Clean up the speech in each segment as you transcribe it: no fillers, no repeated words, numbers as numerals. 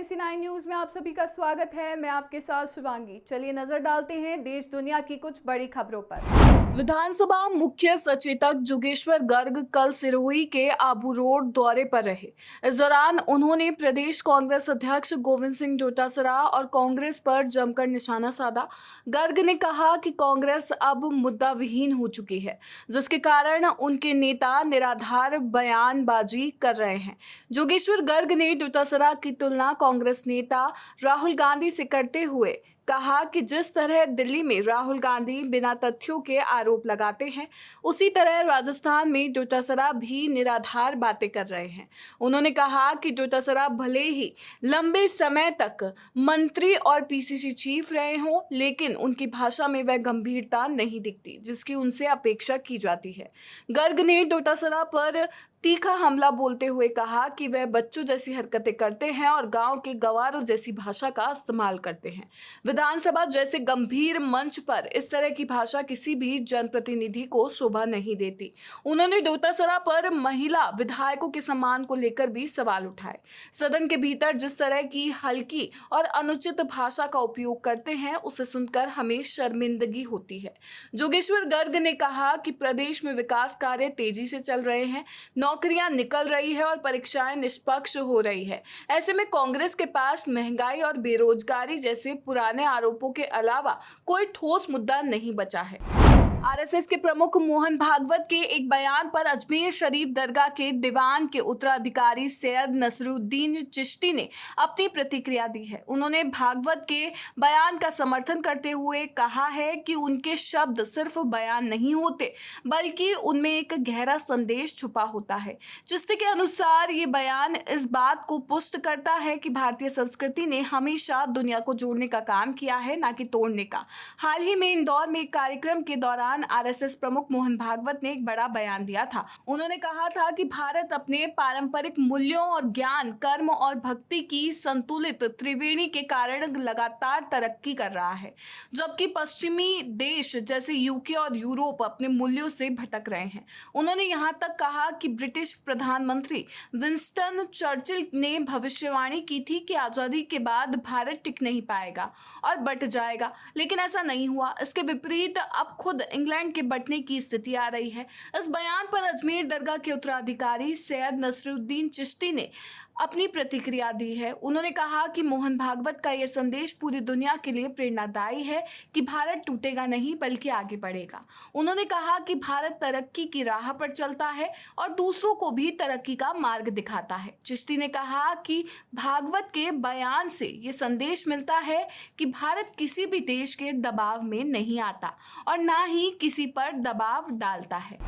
NAC9 news में आप सभी का स्वागत है। मैं आपके साथ शिवांगी। चलिए नजर डालते हैं देश दुनिया की कुछ बड़ी खबरों पर। विधानसभा मुख्य सचेतक जोगेश्वर गर्ग कल सिरोही के आबू रोड दौरे पर रहे। इस दौरान उन्होंने प्रदेश कांग्रेस अध्यक्ष गोविंद सिंह डोटासरा और कांग्रेस पर जमकर निशाना साधा। गर्ग ने कहा कि कांग्रेस अब मुद्दा विहीन हो चुकी है, जिसके कारण उनके नेता निराधार बयानबाजी कर रहे हैं। जोगेश्वर गर्ग ने डोटासरा की तुलना कांग्रेस नेता राहुल गांधी से करते हुए कहा कि जिस तरह दिल्ली में राहुल गांधी बिना तथ्यों के आरोप लगाते हैं, उसी तरह राजस्थान में डोटासरा भी निराधार बातें कर रहे हैं। उन्होंने कहा कि डोटासरा भले ही लंबे समय तक मंत्री और पीसीसी चीफ रहे हों, लेकिन उनकी भाषा में वह गंभीरता नहीं दिखती जिसकी उनसे अपेक्षा की जाती है। गर्ग ने डोटासरा पर तीखा हमला बोलते हुए कहा कि वह बच्चों जैसी हरकतें करते हैं और गांव के गंवारों जैसी भाषा का इस्तेमाल करते हैं। विधानसभा जैसे गंभीर मंच पर इस तरह की भाषा किसी भी जनप्रतिनिधि को शोभा नहीं देती। उन्होंने डोटासरा पर महिला विधायकों के सम्मान को लेकर भी सवाल उठाए। सदन के भीतर जिस तरह की हल्की और अनुचित भाषा का उपयोग करते हैं, उसे सुनकर हमें शर्मिंदगी होती है। जोगेश्वर गर्ग ने कहा कि प्रदेश में विकास कार्य तेजी से चल रहे हैं, नौकरियां निकल रही है और परीक्षाएं निष्पक्ष हो रही है। ऐसे में कांग्रेस के पास महंगाई और बेरोजगारी जैसे पुराने आरोपों के अलावा कोई ठोस मुद्दा नहीं बचा है। आरएसएस के प्रमुख मोहन भागवत के एक बयान पर अजमेर शरीफ दरगाह के दीवान के उत्तराधिकारी सैयद नसरुद्दीन चिश्ती ने अपनी प्रतिक्रिया दी है। उन्होंने भागवत के बयान का समर्थन करते हुए कहा है कि उनके शब्द सिर्फ बयान नहीं होते, बल्कि उनमें एक गहरा संदेश छुपा होता है। चिश्ती के अनुसार ये बयान इस बात को पुष्ट करता है कि भारतीय संस्कृति ने हमेशा दुनिया को जोड़ने का काम किया है, ना कि तोड़ने का। हाल ही में इंदौर में एक कार्यक्रम के दौरान आरएसएस प्रमुख मोहन भागवत ने एक बड़ा बयान दिया था। उन्होंने कहा था कि भारत अपने पारंपरिक मूल्यों और ज्ञान, कर्म और भक्ति की संतुलित त्रिवेणी के कारण लगातार तरक्की कर रहा है, जबकि पश्चिमी देश जैसे यूके और यूरोप अपने मूल्यों से भटक रहे हैं। उन्होंने यहाँ तक कहा कि ब्रिटिश प्रधानमंत्री विंस्टन चर्चिल ने भविष्यवाणी की थी कि आजादी के बाद भारत टिक नहीं पाएगा और बट जाएगा, लेकिन ऐसा नहीं हुआ। इसके विपरीत अब खुद इंग्लैंड के बटने की स्थिति आ रही है। इस बयान पर अजमेर दरगाह के उत्तराधिकारी सैयद नसरुद्दीन चिश्ती ने अपनी प्रतिक्रिया दी है। उन्होंने कहा कि मोहन भागवत का यह संदेश पूरी दुनिया के लिए प्रेरणादायी है कि भारत टूटेगा नहीं बल्कि आगे बढ़ेगा। उन्होंने कहा कि भारत तरक्की की राह पर चलता है और दूसरों को भी तरक्की का मार्ग दिखाता है। चिश्ती ने कहा कि भागवत के बयान से ये संदेश मिलता है कि भारत किसी भी देश के दबाव में नहीं आता और ना ही किसी पर दबाव डालता है।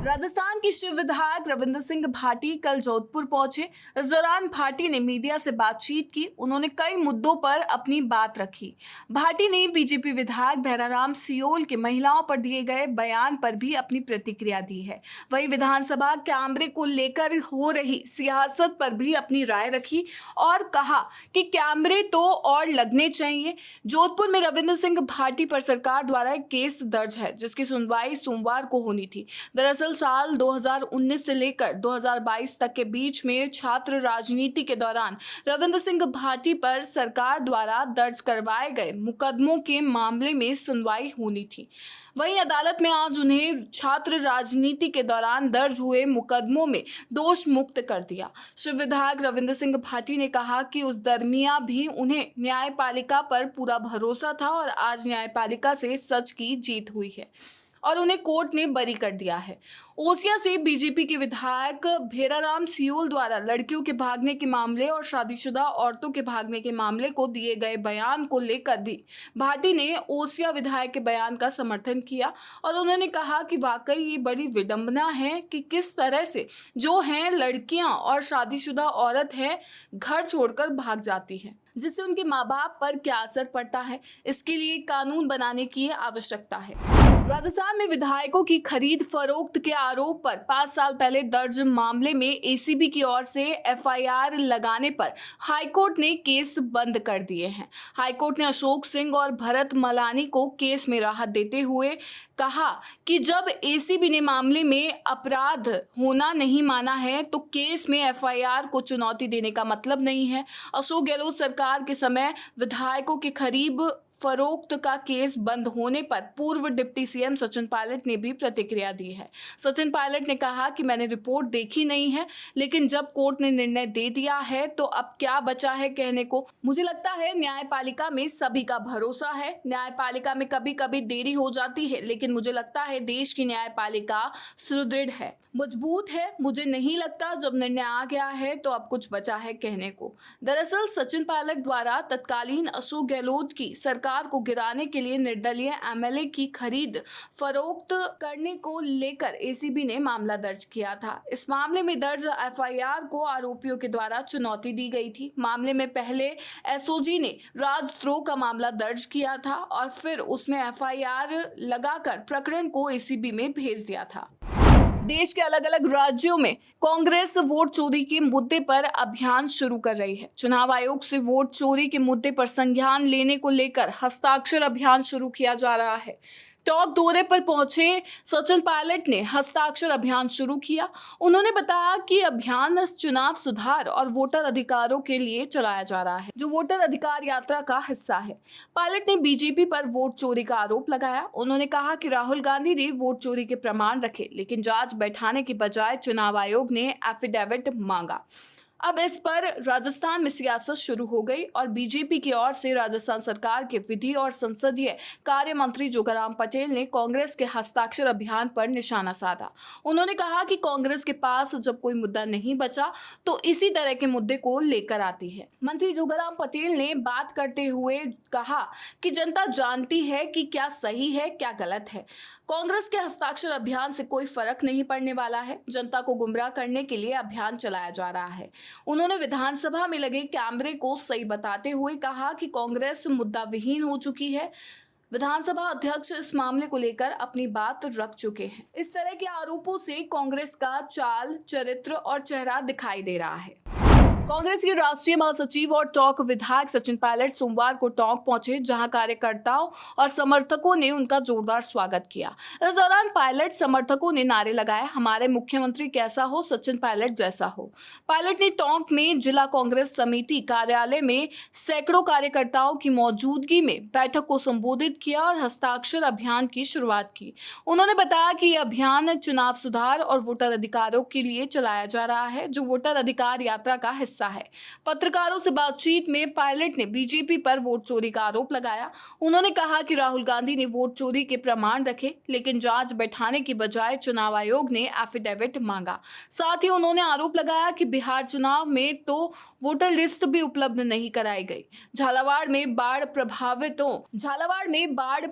राजस्थान की शिव विधायक रविंद्र सिंह भाटी कल जोधपुर पहुंचे। इस दौरान भाटी ने मीडिया से बातचीत की। उन्होंने कई मुद्दों पर अपनी बात रखी। भाटी ने बीजेपी विधायक भैराराम सियोल के महिलाओं पर दिए गए बयान पर भी अपनी प्रतिक्रिया दी है। वहीं विधानसभा कैमरे को लेकर हो रही सियासत पर भी अपनी राय रखी और कहा कि कैमरे तो और लगने चाहिए। जोधपुर में रविंद्र सिंह भाटी पर सरकार द्वारा एक केस दर्ज है, जिसकी सुनवाई सोमवार को होनी थी। दरअसल साल 2019 से लेकर 2022 तक के बीच में छात्र राजनीति के दौरान रविंद्र सिंह भाटी पर सरकार द्वारा दर्ज करवाए गए मुकदमों के मामले में सुनवाई होनी थी। वहीं अदालत में आज उन्हें छात्र राजनीति के दौरान दर्ज हुए मुकदमों में दोष मुक्त कर दिया। शिव विधायक रविंद्र सिंह भाटी ने कहा कि उस दरमियान भी उन्हें न्यायपालिका पर पूरा भरोसा था और आज न्यायपालिका से सच की जीत हुई है और उन्हें कोर्ट ने बरी कर दिया है। ओसिया से बीजेपी के विधायक भैराराम सियोल द्वारा लड़कियों के भागने के मामले और शादीशुदा औरतों के भागने के मामले को दिए गए बयान को लेकर भी भाटी ने ओसिया विधायक के बयान का समर्थन किया और उन्होंने कहा कि वाकई ये बड़ी विडंबना है कि किस तरह से जो हैं लड़कियां और शादीशुदा औरत है घर छोड़कर भाग जाती हैं, जिससे उनके माँ बाप पर क्या असर पड़ता है। इसके लिए कानून बनाने की आवश्यकता है। राजस्थान में विधायकों की खरीद फरोख्त के आरोप पर 5 साल पहले दर्ज मामले में एसीबी की ओर से एफआईआर लगाने पर हाईकोर्ट ने केस बंद कर दिए हैं। हाईकोर्ट ने अशोक सिंह और भरत मलानी को केस में राहत देते हुए कहा कि जब एसीबी ने मामले में अपराध होना नहीं माना है तो केस में एफआईआर को चुनौती देने का मतलब नहीं है। अशोक गहलोत सरकार के समय विधायकों की खरीद फरोख्त का केस बंद होने पर पूर्व डिप्टी सीएम सचिन पायलट ने भी प्रतिक्रिया दी है। सचिन पायलट ने कहा कि मैंने रिपोर्ट देखी नहीं है, लेकिन जब कोर्ट ने निर्णय दे दिया है तो अब क्या बचा है कहने को। मुझे लगता है न्यायपालिका में सभी का भरोसा है। न्यायपालिका में कभी कभी देरी हो जाती है, लेकिन मुझे लगता है देश की न्यायपालिका सुदृढ़ है, मजबूत है। मुझे नहीं लगता जब निर्णय आ गया है तो अब कुछ बचा है कहने को। दरअसल सचिन पायलट द्वारा तत्कालीन अशोक गहलोत की सरकार को गिराने के लिए निर्दलीय एमएलए की खरीद फरोख्त करने को लेकर एसीबी ने मामला दर्ज किया था। इस मामले में दर्ज एफआईआर को आरोपियों के द्वारा चुनौती दी गई थी। मामले में पहले एसओजी ने राजद्रोह का मामला दर्ज किया था और फिर उसमें एफआईआर लगाकर प्रकरण को एसीबी में भेज दिया था। देश के अलग अलग राज्यों में कांग्रेस वोट चोरी के मुद्दे पर अभियान शुरू कर रही है। चुनाव आयोग से वोट चोरी के मुद्दे पर संज्ञान लेने को लेकर हस्ताक्षर अभियान शुरू किया जा रहा है। टोंक दौरे पर पहुंचे सचिन पायलट ने हस्ताक्षर अभियान शुरू किया। उन्होंने बताया कि अभियान चुनाव सुधार और वोटर अधिकारों के लिए चलाया जा रहा है, जो वोटर अधिकार यात्रा का हिस्सा है। पायलट ने बीजेपी पर वोट चोरी का आरोप लगाया। उन्होंने कहा कि राहुल गांधी ने वोट चोरी के प्रमाण रखे, लेकिन जांच बैठाने के बजाय चुनाव आयोग ने एफिडेविट मांगा। अब इस पर राजस्थान में सियासत शुरू हो गई और बीजेपी की ओर से राजस्थान सरकार के विधि और संसदीय कार्य मंत्री जोगाराम पटेल ने कांग्रेस के हस्ताक्षर अभियान पर निशाना साधा। उन्होंने कहा कि कांग्रेस के पास जब कोई मुद्दा नहीं बचा तो इसी तरह के मुद्दे को लेकर आती है। मंत्री जोगाराम पटेल ने बात करते हुए कहा कि जनता जानती है कि क्या सही है क्या गलत है। कांग्रेस के हस्ताक्षर अभियान से कोई फर्क नहीं पड़ने वाला है। जनता को गुमराह करने के लिए अभियान चलाया जा रहा है। उन्होंने विधानसभा में लगे कैमरे को सही बताते हुए कहा कि कांग्रेस मुद्दा विहीन हो चुकी है। विधानसभा अध्यक्ष इस मामले को लेकर अपनी बात रख चुके हैं। इस तरह के आरोपों से कांग्रेस का चाल, चरित्र और चेहरा दिखाई दे रहा है। कांग्रेस के राष्ट्रीय महासचिव और टोंक विधायक सचिन पायलट सोमवार को टोंक पहुंचे, जहां कार्यकर्ताओं और समर्थकों ने उनका जोरदार स्वागत किया। इस दौरान पायलट समर्थकों ने नारे लगाए, हमारे मुख्यमंत्री कैसा हो, सचिन पायलट जैसा हो। पायलट ने टोंक में जिला कांग्रेस समिति कार्यालय में सैकड़ों कार्यकर्ताओं की मौजूदगी में बैठक को संबोधित किया और हस्ताक्षर अभियान की शुरुआत की। उन्होंने बताया कि यह अभियान चुनाव सुधार और वोटर अधिकारों के लिए चलाया जा रहा है, जो वोटर अधिकार यात्रा का हिस्सा है। पत्रकारों से बातचीत में पायलट ने बीजेपी पर वोट चोरी का आरोप लगाया। उन्होंने कहा कि राहुल गांधी ने वोट चोरी के प्रमाण रखे, लेकिन जांच बैठाने की बजाय चुनाव आयोग ने एफिडेविट मांगा। साथ ही उन्होंने आरोप लगाया कि बिहार चुनाव में तो वोटर लिस्ट भी उपलब्ध नहीं कराई गई। झालावाड़ में बाढ़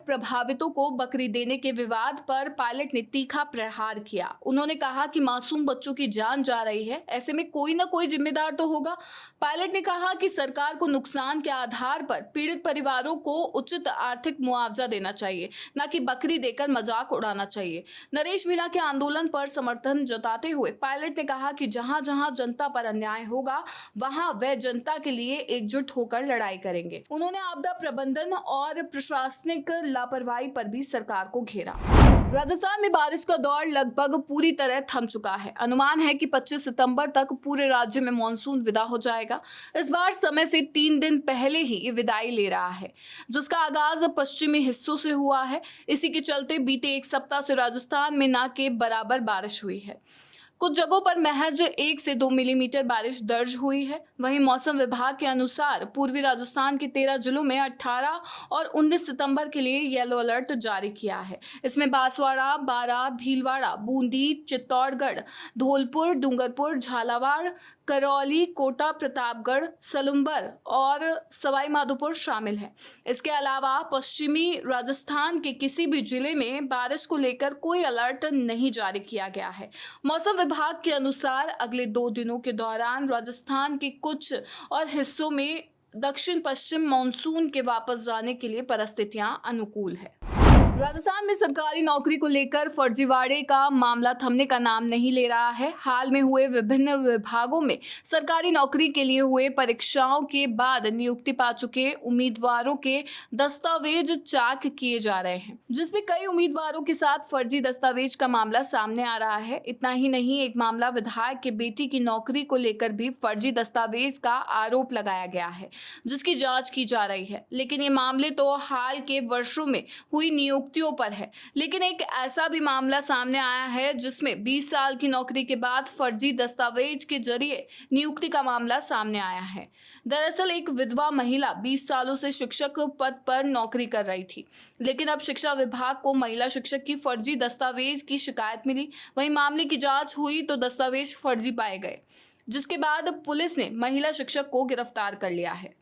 प्रभावितों को बकरी देने के विवाद पर पायलट ने तीखा प्रहार किया। उन्होंने कहा कि मासूम बच्चों की जान जा रही है, ऐसे में कोई ना कोई जिम्मेदार तो होगा। पायलट ने कहा कि सरकार को नुकसान के आधार पर पीड़ित परिवारों को उचित आर्थिक मुआवजा देना चाहिए, न कि बकरी देकर मजाक उड़ाना चाहिए। नरेश मीणा के आंदोलन पर समर्थन जताते हुए पायलट ने कहा कि जहां जहां जनता पर अन्याय होगा वहां वह जनता के लिए एकजुट होकर लड़ाई करेंगे। उन्होंने आपदा प्रबंधन और प्रशासनिक लापरवाही पर भी सरकार को घेरा। राजस्थान में बारिश का दौर लगभग पूरी तरह थम चुका है। अनुमान है कि 25 सितंबर तक पूरे राज्य में मानसून विदा हो जाएगा। इस बार समय से 3 दिन पहले ही ये विदाई ले रहा है, जिसका आगाज पश्चिमी हिस्सों से हुआ है। इसी के चलते बीते एक सप्ताह से राजस्थान में ना के बराबर बारिश हुई है। कुछ जगहों पर महज 1 से 2 मिलीमीटर बारिश दर्ज हुई है। वहीं मौसम विभाग के अनुसार पूर्वी राजस्थान के 13 जिलों में 18 और 19 सितंबर के लिए येलो अलर्ट जारी किया है। इसमें बांसवाड़ा, बारां, भीलवाड़ा, बूंदी, चित्तौड़गढ़, धौलपुर, डूंगरपुर, झालावाड़, करौली, कोटा, प्रतापगढ़, सलुम्बर और सवाई माधोपुर शामिल है। इसके अलावा पश्चिमी राजस्थान के किसी भी जिले में बारिश को लेकर कोई अलर्ट नहीं जारी किया गया है। मौसम विभाग के अनुसार अगले 2 दिनों के दौरान राजस्थान के कुछ और हिस्सों में दक्षिण पश्चिम मानसून के वापस जाने के लिए परिस्थितियां अनुकूल है। राजस्थान में सरकारी नौकरी को लेकर फर्जीवाड़े का मामला थमने का नाम नहीं ले रहा है। हाल में हुए विभिन्न विभागों में सरकारी नौकरी के लिए हुए परीक्षाओं के बाद नियुक्ति पा चुके उम्मीदवारों के दस्तावेज चेक किए जा रहे हैं, जिसमें कई उम्मीदवारों के साथ फर्जी दस्तावेज का मामला सामने आ रहा है। इतना ही नहीं, एक मामला विधायक के बेटी की नौकरी को लेकर भी फर्जी दस्तावेज का आरोप लगाया गया है, जिसकी जांच की जा रही है। लेकिन ये मामले तो हाल के वर्षों में हुई नियुक्तियों पर है। लेकिन एक ऐसा भी मामला सामने आया है जिसमें 20 साल की नौकरी के बाद फर्जी दस्तावेज के जरिए नियुक्ति का मामला सामने आया है। दरअसल एक विधवा महिला 20 सालों से शिक्षक पद पर नौकरी कर रही थी, लेकिन अब शिक्षा विभाग को महिला शिक्षक की फर्जी दस्तावेज की शिकायत मिली। वहीं मामले की जांच हुई तो दस्तावेज फर्जी पाए गए, जिसके बाद पुलिस ने महिला शिक्षक को गिरफ्तार कर लिया है।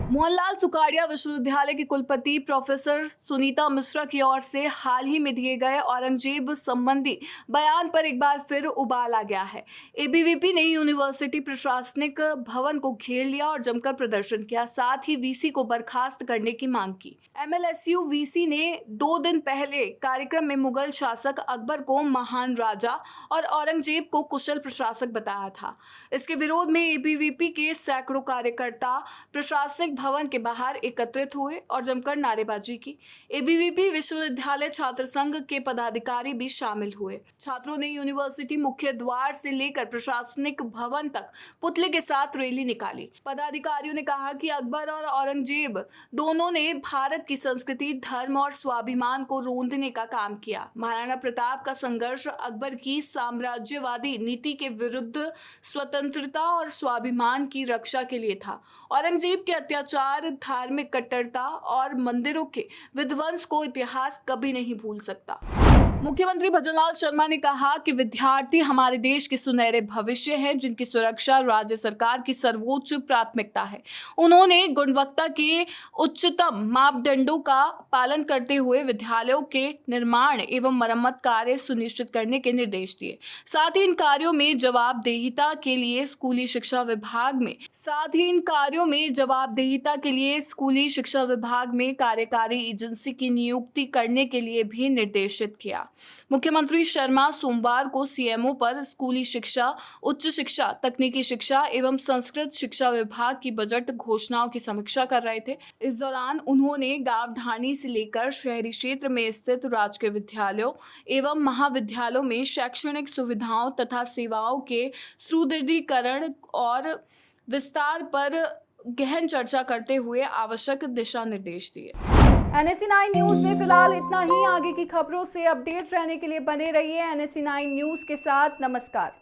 मोहनलाल सुखाड़िया विश्वविद्यालय के कुलपति प्रोफेसर सुनीता मिश्रा की ओर से हाल ही में दिए गए औरंगजेब संबंधी बयान पर एक बार फिर उबाल आ गया है। एबीवीपी ने यूनिवर्सिटी प्रशासनिक भवन को घेर लिया और जमकर प्रदर्शन किया, साथ ही वीसी को बर्खास्त करने की मांग की। एमएलएसयू वीसी ने 2 दिन पहले कार्यक्रम में मुगल शासक अकबर को महान राजा और औरंगजेब को कुशल प्रशासक बताया था। इसके विरोध में एबीवीपी के सैकड़ों कार्यकर्ता प्रशासनिक भवन के बाहर एकत्रित हुए और जमकर नारेबाजी की। एबीवीपी विश्वविद्यालय छात्र संघ के पदाधिकारी भी शामिल हुए। छात्रों ने यूनिवर्सिटी मुख्य द्वार से लेकर प्रशासनिक भवन तक पुतले के साथ रैली निकाली। पदाधिकारियों ने कहा कि अकबर और औरंगजेब दोनों ने भारत की संस्कृति, धर्म और स्वाभिमान को रोंदने का काम किया। महाराणा प्रताप का संघर्ष अकबर की साम्राज्यवादी नीति के विरुद्ध स्वतंत्रता और स्वाभिमान की रक्षा के लिए था। औरंगजेब के अत्याचार, धार्मिक कट्टरता और मंदिरों के विध्वंस को इतिहास कभी नहीं भूल सकता। मुख्यमंत्री भजनलाल शर्मा ने कहा कि विद्यार्थी हमारे देश के सुनहरे भविष्य हैं, जिनकी सुरक्षा राज्य सरकार की सर्वोच्च प्राथमिकता है। उन्होंने गुणवत्ता के उच्चतम मापदंडों का पालन करते हुए विद्यालयों के निर्माण एवं मरम्मत कार्य सुनिश्चित करने के निर्देश दिए। साथ ही इन कार्यों में जवाबदेहिता के लिए स्कूली शिक्षा विभाग में कार्यकारी एजेंसी की नियुक्ति करने के लिए भी निर्देशित किया। मुख्यमंत्री शर्मा सोमवार को सीएमओ पर स्कूली शिक्षा, उच्च शिक्षा, तकनीकी शिक्षा एवं संस्कृत शिक्षा विभाग की बजट घोषणाओं की समीक्षा कर रहे थे। इस दौरान उन्होंने गांव-ढाणी से लेकर शहरी क्षेत्र में स्थित राजकीय विद्यालयों एवं महाविद्यालयों में शैक्षणिक सुविधाओं तथा सेवाओं के सुदृढ़ीकरण और विस्तार पर गहन चर्चा करते हुए आवश्यक दिशा निर्देश दिए। NSE9 न्यूज में फिलहाल इतना ही। आगे की खबरों से अपडेट रहने के लिए बने रहिए NSE9 न्यूज के साथ। नमस्कार।